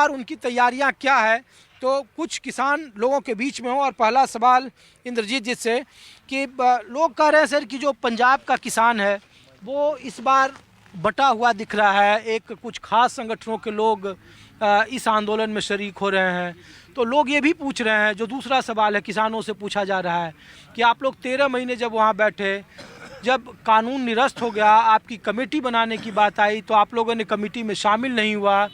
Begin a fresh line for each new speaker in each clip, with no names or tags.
बार उनकी तैयारियां क्या है, तो कुछ किसान लोगों के बीच में हो। और पहला सवाल इंद्रजीत जी से कि लोग कह रहे हैं सर कि जो पंजाब का किसान है वो इस बार बटा हुआ दिख रहा है, एक कुछ खास संगठनों के लोग इस आंदोलन में शरीक हो रहे हैं। तो लोग ये भी पूछ रहे हैं, जो दूसरा सवाल है किसानों से पूछा जा रहा है कि आप लोग 13 महीने जब वहाँ बैठे, जब कानून निरस्त हो गया, आपकी कमेटी बनाने की बात आई तो आप लोगों ने कमेटी में शामिल नहीं हुआ,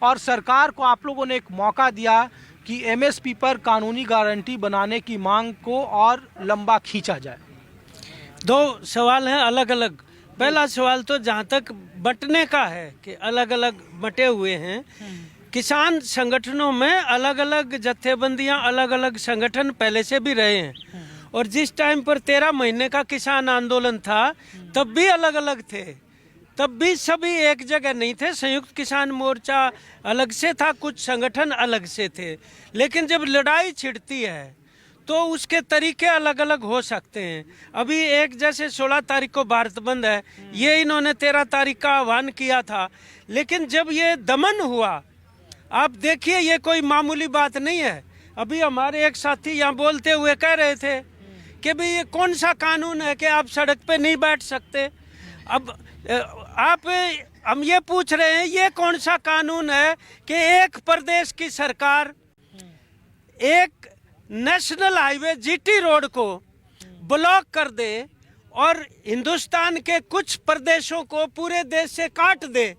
और सरकार को आप लोगों ने एक मौका दिया कि एमएसपी पर कानूनी गारंटी बनाने की मांग को और लंबा खींचा जाए।
दो सवाल हैं अलग अलग। पहला सवाल तो जहाँ तक बंटने का है कि अलग अलग बंटे हुए हैं, किसान संगठनों में अलग अलग जत्थेबंदियां, अलग अलग संगठन पहले से भी रहे हैं। और जिस टाइम पर 13 महीने का किसान आंदोलन था तब भी अलग अलग थे, तब भी सभी एक जगह नहीं थे। संयुक्त किसान मोर्चा अलग से था, कुछ संगठन अलग से थे। लेकिन जब लड़ाई छिड़ती है तो उसके तरीके अलग अलग हो सकते हैं। अभी एक जैसे 16 तारीख को भारत बंद है, ये इन्होंने 13 तारीख का आह्वान किया था। लेकिन जब ये दमन हुआ, आप देखिए ये कोई मामूली बात नहीं है। अभी हमारे एक साथी यहाँ बोलते हुए कह रहे थे कि भाई ये कौन सा कानून है कि आप सड़क पे नहीं बैठ सकते। अब हम ये पूछ रहे हैं ये कौन सा कानून है कि एक प्रदेश की सरकार एक नेशनल हाईवे जीटी रोड को ब्लॉक कर दे और हिंदुस्तान के कुछ प्रदेशों को पूरे देश से काट दे।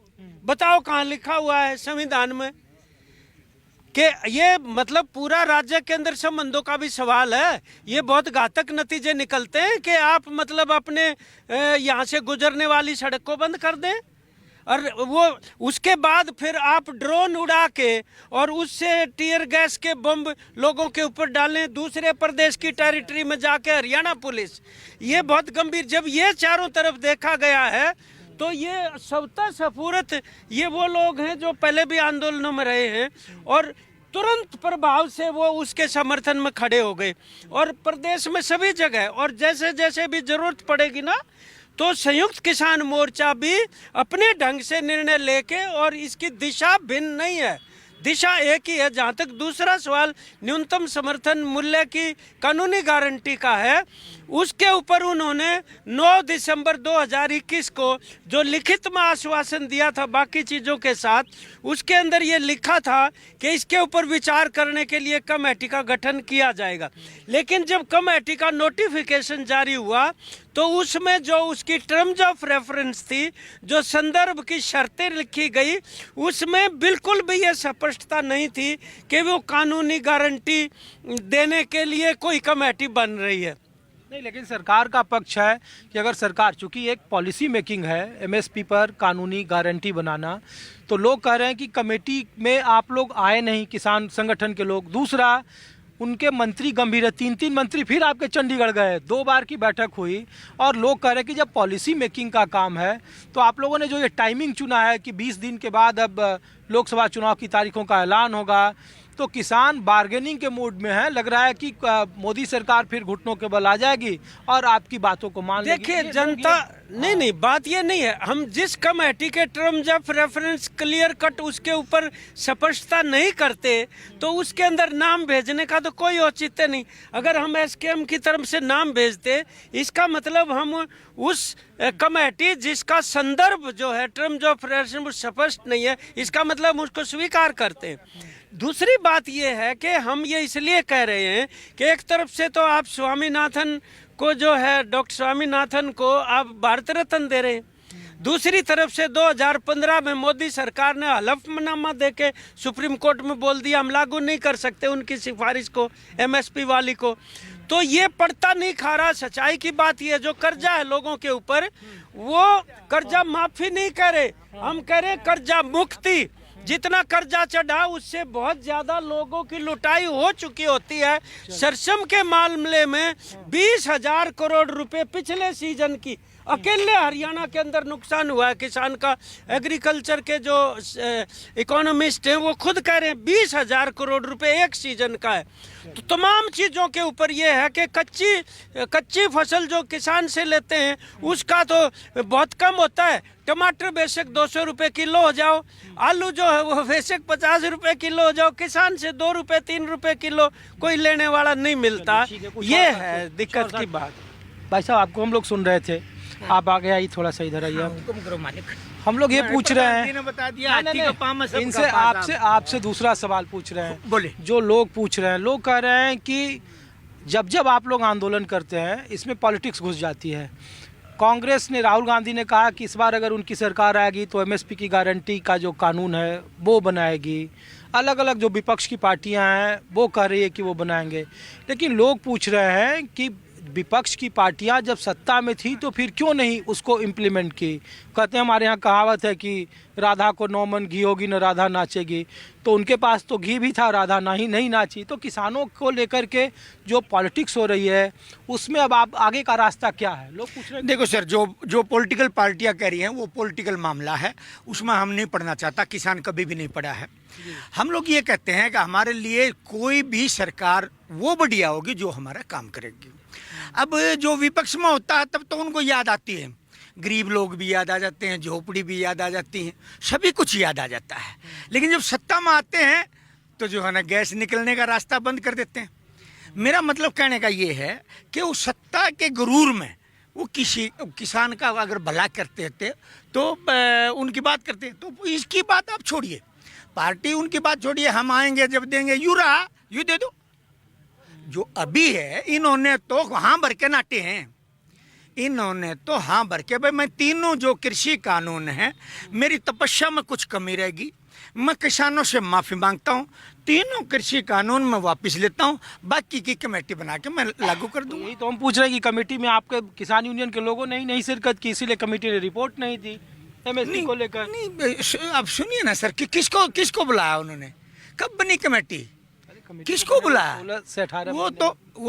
बताओ कहाँ लिखा हुआ है संविधान में कि ये मतलब पूरा राज्य के अंदर संबंधों का भी सवाल है। ये बहुत घातक नतीजे निकलते हैं कि आप मतलब अपने यहाँ से गुजरने वाली सड़क को बंद कर दें और वो उसके बाद फिर आप ड्रोन उड़ा के और उससे टीयर गैस के बम लोगों के ऊपर डालें दूसरे प्रदेश की टेरिटरी में जाके। हरियाणा पुलिस, ये बहुत गंभीर, जब ये चारों तरफ देखा गया है तो ये स्वतः स्फूर्त ये वो लोग हैं जो पहले भी आंदोलनों में रहे हैं और तुरंत प्रभाव से वो उसके समर्थन में खड़े हो गए। और प्रदेश में सभी जगह और जैसे जैसे भी जरूरत पड़ेगी ना तो संयुक्त किसान मोर्चा भी अपने ढंग से निर्णय लेके, और इसकी दिशा भिन्न नहीं है, दिशा एक ही है। जहाँ तक दूसरा सवाल न्यूनतम समर्थन मूल्य की कानूनी गारंटी का है, उसके ऊपर उन्होंने 9 दिसंबर 2021 को जो लिखित में आश्वासन दिया था बाकी चीज़ों के साथ, उसके अंदर ये लिखा था कि इसके ऊपर विचार करने के लिए कमेटी का गठन किया जाएगा। लेकिन जब कमेटी का नोटिफिकेशन जारी हुआ तो उसमें जो उसकी टर्म्स ऑफ रेफरेंस थी, जो संदर्भ की शर्तें लिखी गई, उसमें बिल्कुल भी ये स्पष्टता नहीं थी कि वो कानूनी गारंटी देने के लिए कोई कमेटी बन रही है।
नहीं, लेकिन सरकार का पक्ष है कि अगर सरकार, चूंकि एक पॉलिसी मेकिंग है एमएसपी पर कानूनी गारंटी बनाना, तो लोग कह रहे हैं कि कमेटी में आप लोग आए नहीं, किसान संगठन के लोग। दूसरा, उनके मंत्री गंभीर है, 3 मंत्री फिर आपके चंडीगढ़ गए, 2 बार की बैठक हुई, और लोग कह रहे हैं कि जब पॉलिसी मेकिंग का काम है तो आप लोगों ने जो ये टाइमिंग चुना है कि 20 दिन के बाद अब लोकसभा चुनाव की तारीखों का ऐलान होगा, तो किसान बार्गेनिंग के मूड में है। लग रहा है कि मोदी सरकार फिर घुटनों के बल आ जाएगी और आपकी बातों को मान लेगी।
देखिए जनता, नहीं, बात ये नहीं है। हम जिस कमेटी के terms of reference clear cut उसके ऊपर स्पष्टता नहीं करते तो उसके अंदर नाम भेजने का तो कोई औचित्य नहीं। अगर हम एसकेएम की तरफ से नाम भेजते, इसका मतलब हम उस कमेटी जिसका संदर्भ जो है टर्म्स ऑफ रेफरेंस स्पष्ट नहीं है, इसका मतलब हम उसको स्वीकार करते हैं। दूसरी बात यह है कि हम ये इसलिए कह रहे हैं कि एक तरफ से तो आप स्वामीनाथन को जो है, डॉक्टर स्वामीनाथन को आप भारत रत्न दे रहे हैं, दूसरी तरफ से 2015 में मोदी सरकार ने हलफनामा देके सुप्रीम कोर्ट में बोल दिया हम लागू नहीं कर सकते उनकी सिफारिश को, एमएसपी वाली को। तो ये पड़ता नहीं खा रहा। सच्चाई की बात ये, जो कर्जा है लोगों के ऊपर, वो कर्जा माफी नहीं करे, हम कह रहे कर्जा मुक्ति। जितना कर्जा चढ़ा उससे बहुत ज्यादा लोगों की लुटाई हो चुकी होती है। सरसम के मामले में 20,000 करोड़ रुपए पिछले सीजन की अकेले हरियाणा के अंदर नुकसान हुआ है किसान का। एग्रीकल्चर के जो इकोनॉमिस्ट हैं वो खुद कह रहे हैं 20,000 करोड़ रुपए एक सीजन का है। तो तमाम चीज़ों के ऊपर ये है कि कच्ची फसल जो किसान से लेते हैं उसका तो बहुत कम होता है। टमाटर बेशक 200 रुपये किलो हो जाओ, आलू जो है वो बेशक 50 रुपये किलो हो जाओ, किसान से 2 रुपये 3 रुपये किलो कोई लेने वाला नहीं मिलता। ये है दिक्कत की बात।
भाई साहब आपको हम लोग सुन रहे थे, आप आगे आई थोड़ा सा इधर आइए। हम लोग ये पूछ रहे हैं,
बता दिया
इनसे आपसे दूसरा सवाल पूछ रहे हैं।
बोले।
जो लोग पूछ रहे हैं, लोग कह रहे हैं कि जब आप लोग आंदोलन करते हैं इसमें पॉलिटिक्स घुस जाती है। कांग्रेस ने, राहुल गांधी ने कहा कि इस बार अगर उनकी सरकार आएगी तो एमएसपी की गारंटी का जो कानून है वो बनाएगी। अलग अलग जो विपक्ष की पार्टियां हैं वो कह रही है कि वो बनाएंगे। लेकिन लोग पूछ रहे हैं कि विपक्ष की पार्टियां जब सत्ता में थी तो फिर क्यों नहीं उसको इम्प्लीमेंट की। कहते हैं हमारे यहाँ कहावत है कि राधा को 9 मन घी होगी न राधा नाचेगी। तो उनके पास तो घी भी था, राधा नहीं नाची। तो किसानों को लेकर के जो पॉलिटिक्स हो रही है उसमें अब आप आगे का रास्ता क्या है, लोग पूछ रहे हैं।
देखो सर, जो पॉलिटिकल पार्टियां कह रही हैं वो पॉलिटिकल मामला है, उसमें हम नहीं पढ़ना चाहता। किसान कभी भी नहीं पढ़ा है। हम लोग ये कहते हैं कि हमारे लिए कोई भी सरकार वो बढ़िया होगी जो हमारा काम करेगी। अब जो विपक्ष में होता है तब तो उनको याद आती है, गरीब लोग भी याद आ जाते हैं, झोपड़ी भी याद आ जाती है, सभी कुछ याद आ जाता है। लेकिन जब सत्ता में आते हैं तो जो है ना गैस निकलने का रास्ता बंद कर देते हैं। मेरा मतलब कहने का ये है कि वो सत्ता के गुरूर में वो किसान का अगर भला करते थे तो उनकी बात करते। तो इसकी बात आप छोड़िए, पार्टी उनकी बात छोड़िए, हम आएंगे जब देंगे, यू रहा यू दे दो। जो अभी है इन्होंने तो हाँ भर के नाटे हैं, इन्होंने तो हाँ भर के। भाई मैं तीनों जो कृषि कानून है, मेरी तपस्या में कुछ कमी रहेगी, मैं किसानों से माफ़ी मांगता हूँ, तीनों कृषि कानून में वापस लेता हूँ, बाकी की कमेटी बना के मैं लागू कर दूँगा।
यही तो हम पूछ रहे हैं कि कमेटी में आपके किसान यूनियन के लोगों ने नहीं शिरकत की, इसीलिए कमेटी ने रिपोर्ट नहीं दी एमएसपी को लेकर।
नहीं, अब सुनिए ना सर कि किसको बुलाया उन्होंने, कब बनी कमेटी, किसको बुलाया? 18 वो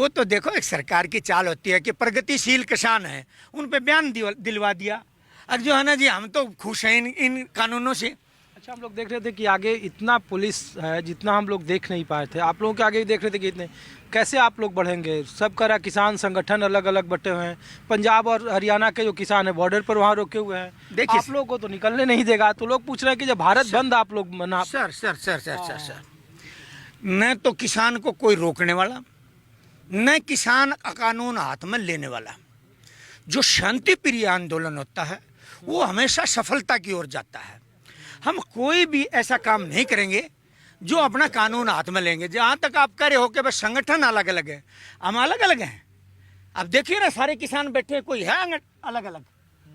तो देखो एक सरकार की चाल होती है कि प्रगतिशील किसान है उन पे बयान दिलवा दिया। अब जो है ना जी, हम तो खुश हैं इन कानूनों से।
अच्छा, हम लोग देख रहे थे कि आगे इतना पुलिस है जितना हम लोग देख नहीं पाए थे, आप लोगों के आगे भी देख रहे थे कि इतने कैसे आप लोग बढ़ेंगे। सब करा किसान संगठन अलग अलग बटे हुए हैं, पंजाब और हरियाणा के जो किसान है बॉर्डर पर वहाँ रोके हुए हैं। देखिए आप लोगों को तो निकलने नहीं देगा। तो लोग पूछ रहे हैं कि जब भारत बंद आप लोग मना।
सर न तो किसान को कोई रोकने वाला, न किसान कानून हाथ में लेने वाला। जो शांति प्रिय आंदोलन होता है वो हमेशा सफलता की ओर जाता है। हम कोई भी ऐसा काम नहीं करेंगे जो अपना कानून हाथ में लेंगे। जहाँ तक आप कह रहे हो कि बस संगठन अलग अलग है, हम अलग अलग हैं। अब देखिए ना, सारे किसान बैठे, कोई है अलग अलग,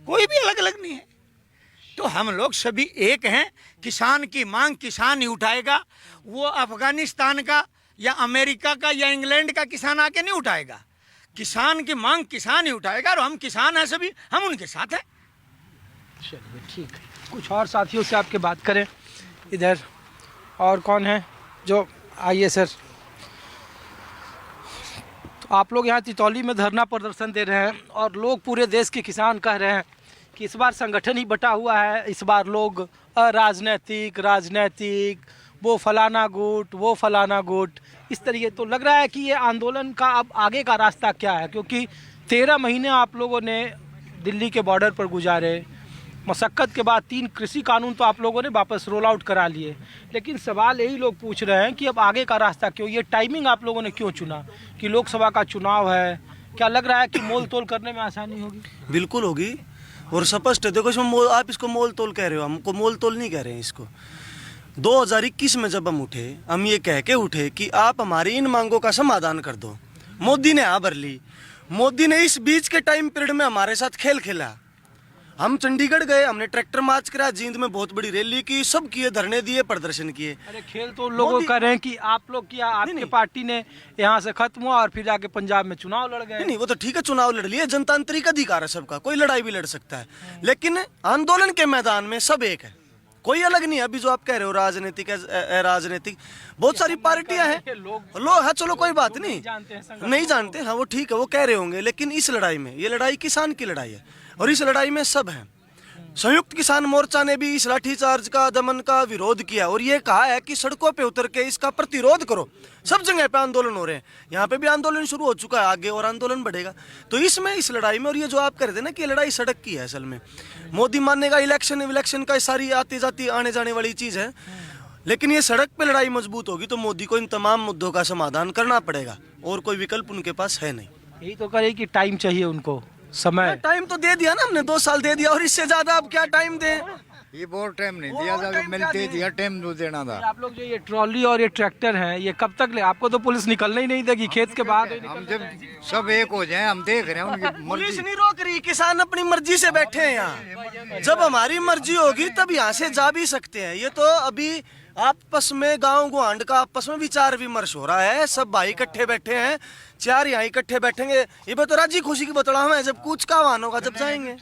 कोई भी अलग अलग नहीं है। तो हम लोग सभी एक हैं। किसान की मांग किसान ही उठाएगा, वो अफगानिस्तान का या अमेरिका का या इंग्लैंड का किसान आके नहीं उठाएगा। किसान की मांग किसान ही उठाएगा और हम किसान हैं सभी, हम उनके साथ हैं।
चलिए ठीक है, कुछ और साथियों से आपके बात करें। इधर और कौन है जो, आइए सर। तो आप लोग यहाँ तितौली में धरना प्रदर्शन दे रहे हैं और लोग, पूरे देश के किसान कह रहे हैं कि इस बार संगठन ही बटा हुआ है, इस बार लोग राजनीतिक, वो फलाना गुट, इस तरीके। तो लग रहा है कि ये आंदोलन का अब आगे का रास्ता क्या है, क्योंकि 13 महीने आप लोगों ने दिल्ली के बॉर्डर पर गुजारे, मशक्क़त के बाद 3 कृषि कानून तो आप लोगों ने वापस रोल आउट करा लिए। लेकिन सवाल यही लोग पूछ रहे हैं कि अब आगे का रास्ता क्यों, ये टाइमिंग आप लोगों ने क्यों चुना कि लोकसभा का चुनाव है? क्या लग रहा है कि मोल तोल करने में आसानी होगी?
बिल्कुल होगी और स्पष्ट है। देखो इसमें आप इसको मोल तोल कह रहे हो, हमको मोल तोल नहीं कह रहे हैं इसको। 2021 में जब हम उठे, हम ये कह के उठे कि आप हमारी इन मांगों का समाधान कर दो। मोदी ने हाँ भर ली। मोदी ने इस बीच के टाइम पीरियड में हमारे साथ खेल खेला। हम चंडीगढ़ गए, हमने ट्रैक्टर मार्च करा, जींद में बहुत बड़ी रैली की, सब किए, धरने दिए, प्रदर्शन किए।
अरे खेल तो लोगों कर रहे हैं कि आप लोग किया, आपकी पार्टी ने यहाँ से खत्म हुआ और फिर जाके पंजाब में चुनाव लड़ गए।
नहीं, वो तो ठीक है, चुनाव लड़ लिए, जनतांत्रिक अधिकार है सबका, कोई लड़ाई भी लड़ सकता है। लेकिन आंदोलन के मैदान में सब एक है, कोई अलग नहीं है। अभी जो आप कह रहे हो राजनीतिक राजनीतिक, बहुत सारी पार्टियां हैं। लोग हाँ चलो कोई बात नहीं, नहीं जानते, हाँ वो ठीक है, वो कह रहे होंगे। लेकिन इस लड़ाई में, ये लड़ाई किसान की लड़ाई है और इस लड़ाई में सब हैं। संयुक्त किसान मोर्चा ने भी इस लाठीचार्ज का, दमन का विरोध किया और ये कहा है कि सड़कों पे उतर के इसका प्रतिरोध करो। सब जगह पे आंदोलन हो रहे हैं, यहाँ पे भी आंदोलन शुरू हो चुका है, आगे और आंदोलन बढ़ेगा। तो इसमें, इस लड़ाई में, और ये जो आप कह रहे थे ना कि ये लड़ाई सड़क की है, असल में मोदी मानेगा इलेक्शन का सारी आती जाती आने जाने वाली चीज है, लेकिन ये सड़क पे लड़ाई मजबूत होगी तो मोदी को इन तमाम मुद्दों का समाधान करना पड़ेगा और कोई विकल्प उनके पास है नहीं।
यही तो करे कि टाइम चाहिए उनको, समय।
टाइम तो दे दिया ना हमने, 2 साल दे दिया और इससे ज्यादा अब क्या टाइम दें?
ये बहुत टाइम नहीं दिया था, मिलते दिया टाइम जो देना था।
आप लोग जो ये ट्रॉली और ये ट्रैक्टर हैं, ये कब तक ले? आपको तो पुलिस निकलने ही नहीं देगी खेत के बाद।
हम जब सब एक हो जाए, हम देख रहे हैं उनकी
पुलिस
मर्जी।
नहीं रोक रही, किसान अपनी मर्जी से बैठे हैं यहाँ। जब हमारी मर्जी होगी तब यहाँ से जा भी सकते हैं। ये तो अभी आपस में गांव गुआंढ का आपस में विचार विमर्श हो रहा है, सब भाई इकट्ठे बैठे हैं, 4 यहाँ इकट्ठे बैठेंगे। ये तो राजी खुशी की बतौड़ा है, जब कूच का आह्वान होगा जब जाएंगे।